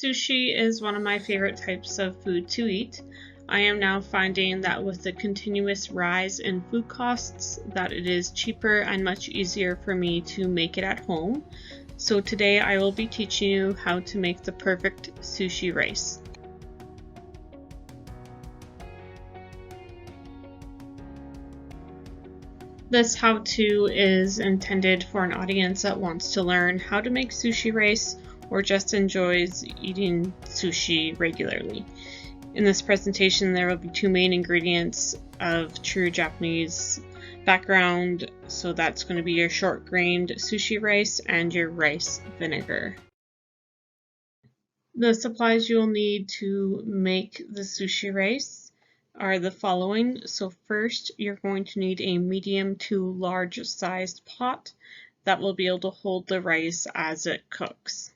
Sushi is one of my favorite types of food to eat. I am now finding that with the continuous rise in food costs that it is cheaper and much easier for me to make it at home. So today I will be teaching you how to make the perfect sushi rice. This how-to is intended for an audience that wants to learn how to make sushi rice or just enjoys eating sushi regularly. In this presentation, there will be two main ingredients of true Japanese background, so that's going to be your short-grained sushi rice and your rice vinegar. The supplies you will need to make the sushi rice are the following. So first, you're going to need a medium to large sized pot that will be able to hold the rice as it cooks.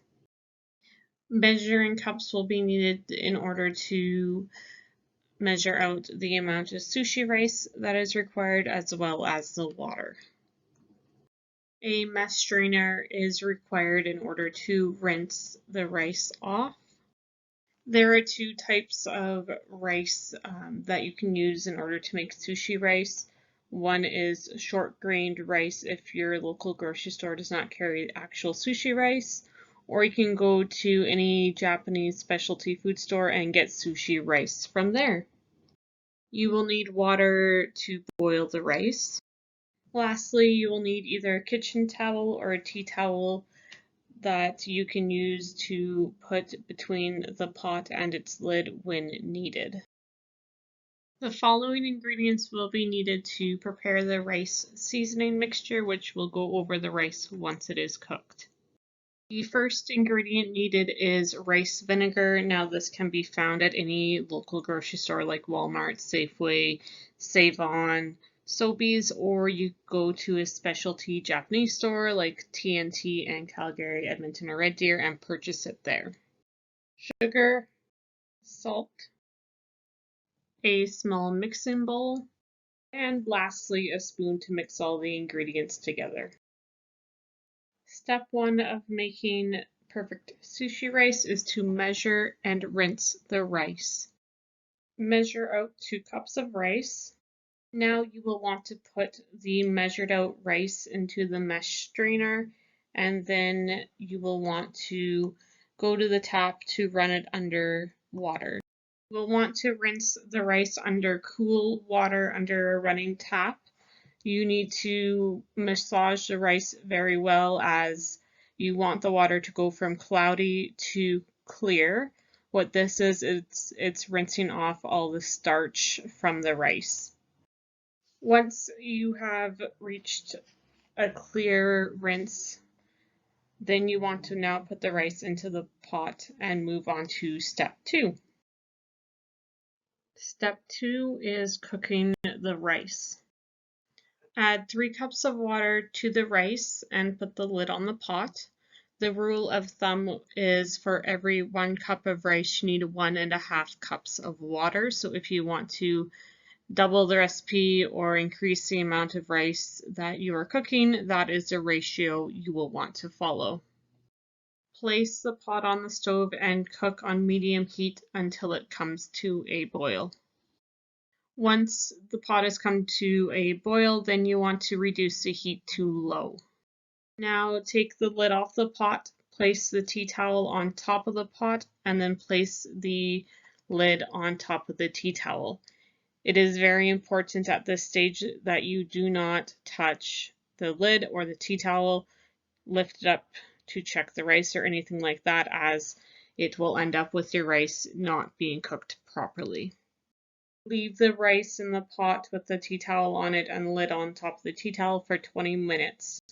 Measuring cups will be needed in order to measure out the amount of sushi rice that is required, as well as the water. A mesh strainer is required in order to rinse the rice off. There are two types of rice that you can use in order to make sushi rice. One is short-grained rice if your local grocery store does not carry actual sushi rice, or you can go to any Japanese specialty food store and get sushi rice from there. You will need water to boil the rice. Lastly, you will need either a kitchen towel or a tea towel that you can use to put between the pot and its lid when needed. The following ingredients will be needed to prepare the rice seasoning mixture, which will go over the rice once it is cooked. The first ingredient needed is rice vinegar. Now this can be found at any local grocery store like Walmart, Safeway, Save-On, Sobeys, or you go to a specialty Japanese store like TNT and Calgary, Edmonton, or Red Deer and purchase it there. Sugar, salt, a small mixing bowl, and lastly a spoon to mix all the ingredients together. Step 1 of making perfect sushi rice is to measure and rinse the rice. Measure out 2 cups of rice. Now you will want to put the measured out rice into the mesh strainer, and then you will want to go to the tap to run it under water. You will want to rinse the rice under cool water under a running tap. You need to massage the rice very well, as you want the water to go from cloudy to clear. What this is, it's rinsing off all the starch from the rice. Once you have reached a clear rinse, then you want to now put the rice into the pot and move on to step 2. Step 2 is cooking the rice. Add 3 cups of water to the rice and put the lid on the pot. The rule of thumb is for every 1 cup of rice, you need 1.5 cups of water. So if you want to double the recipe or increase the amount of rice that you are cooking, that is the ratio you will want to follow. Place the pot on the stove and cook on medium heat until it comes to a boil. Once the pot has come to a boil, then you want to reduce the heat to low. Now take the lid off the pot, place the tea towel on top of the pot, and then place the lid on top of the tea towel. It is very important at this stage that you do not touch the lid or the tea towel. Lift it up to check the rice or anything like that, as it will end up with your rice not being cooked properly. Leave the rice in the pot with the tea towel on it and the lid on top of the tea towel for 20 minutes.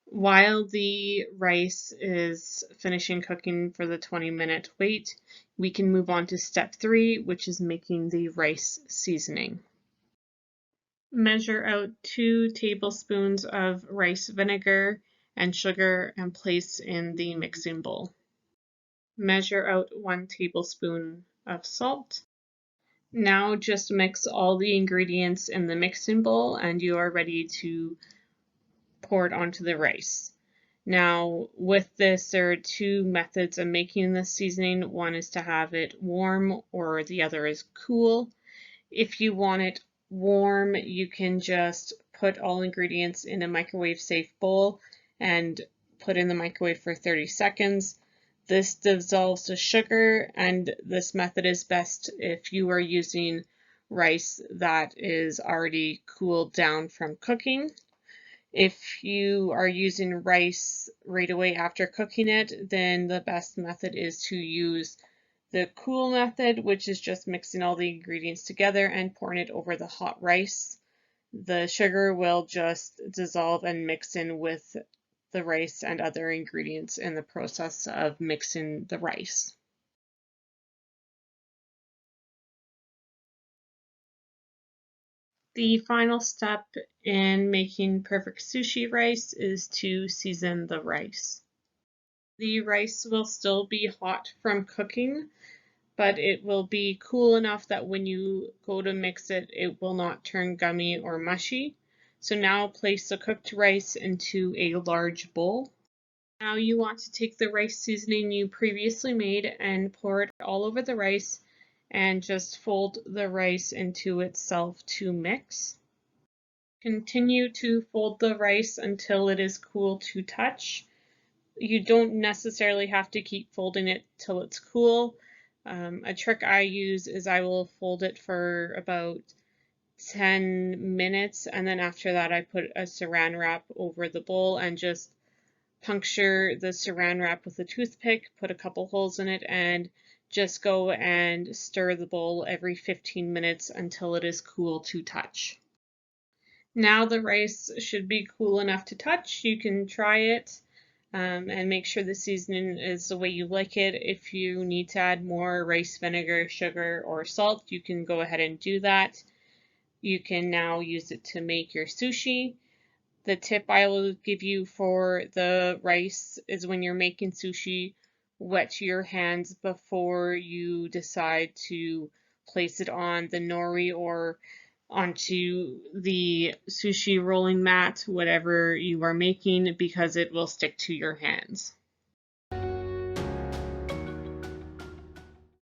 While the rice is finishing cooking for the 20-minute wait, we can move on to step 3, which is making the rice seasoning. Measure out 2 tablespoons of rice vinegar and sugar and place in the mixing bowl. Measure out 1 tablespoon of salt. Now just mix all the ingredients in the mixing bowl and you are ready to pour it onto the rice. Now, with this, there are two methods of making this seasoning. One is to have it warm, or the other is cool. If you want it warm, you can just put all ingredients in a microwave-safe bowl and put in the microwave for 30 seconds. This dissolves the sugar, and this method is best if you are using rice that is already cooled down from cooking. If you are using rice right away after cooking it, then the best method is to use the cool method, which is just mixing all the ingredients together and pouring it over the hot rice. The sugar will just dissolve and mix in with the rice and other ingredients in the process of mixing the rice. The final step in making perfect sushi rice is to season the rice. The rice will still be hot from cooking, but it will be cool enough that when you go to mix it, it will not turn gummy or mushy. So now place the cooked rice into a large bowl. Now you want to take the rice seasoning you previously made and pour it all over the rice and just fold the rice into itself to mix. Continue to fold the rice until it is cool to touch. You don't necessarily have to keep folding it till it's cool. A trick I use is I will fold it for about 10 minutes, and then after that I put a saran wrap over the bowl and just puncture the saran wrap with a toothpick, put a couple holes in it, and just go and stir the bowl every 15 minutes until it is cool to touch. Now the rice should be cool enough to touch. You can try it and make sure the seasoning is the way you like it. If you need to add more rice vinegar, sugar, or salt, you can go ahead and do that. You can now use it to make your sushi. The tip I will give you for the rice is when you're making sushi, wet your hands before you decide to place it on the nori or onto the sushi rolling mat, whatever you are making, because it will stick to your hands.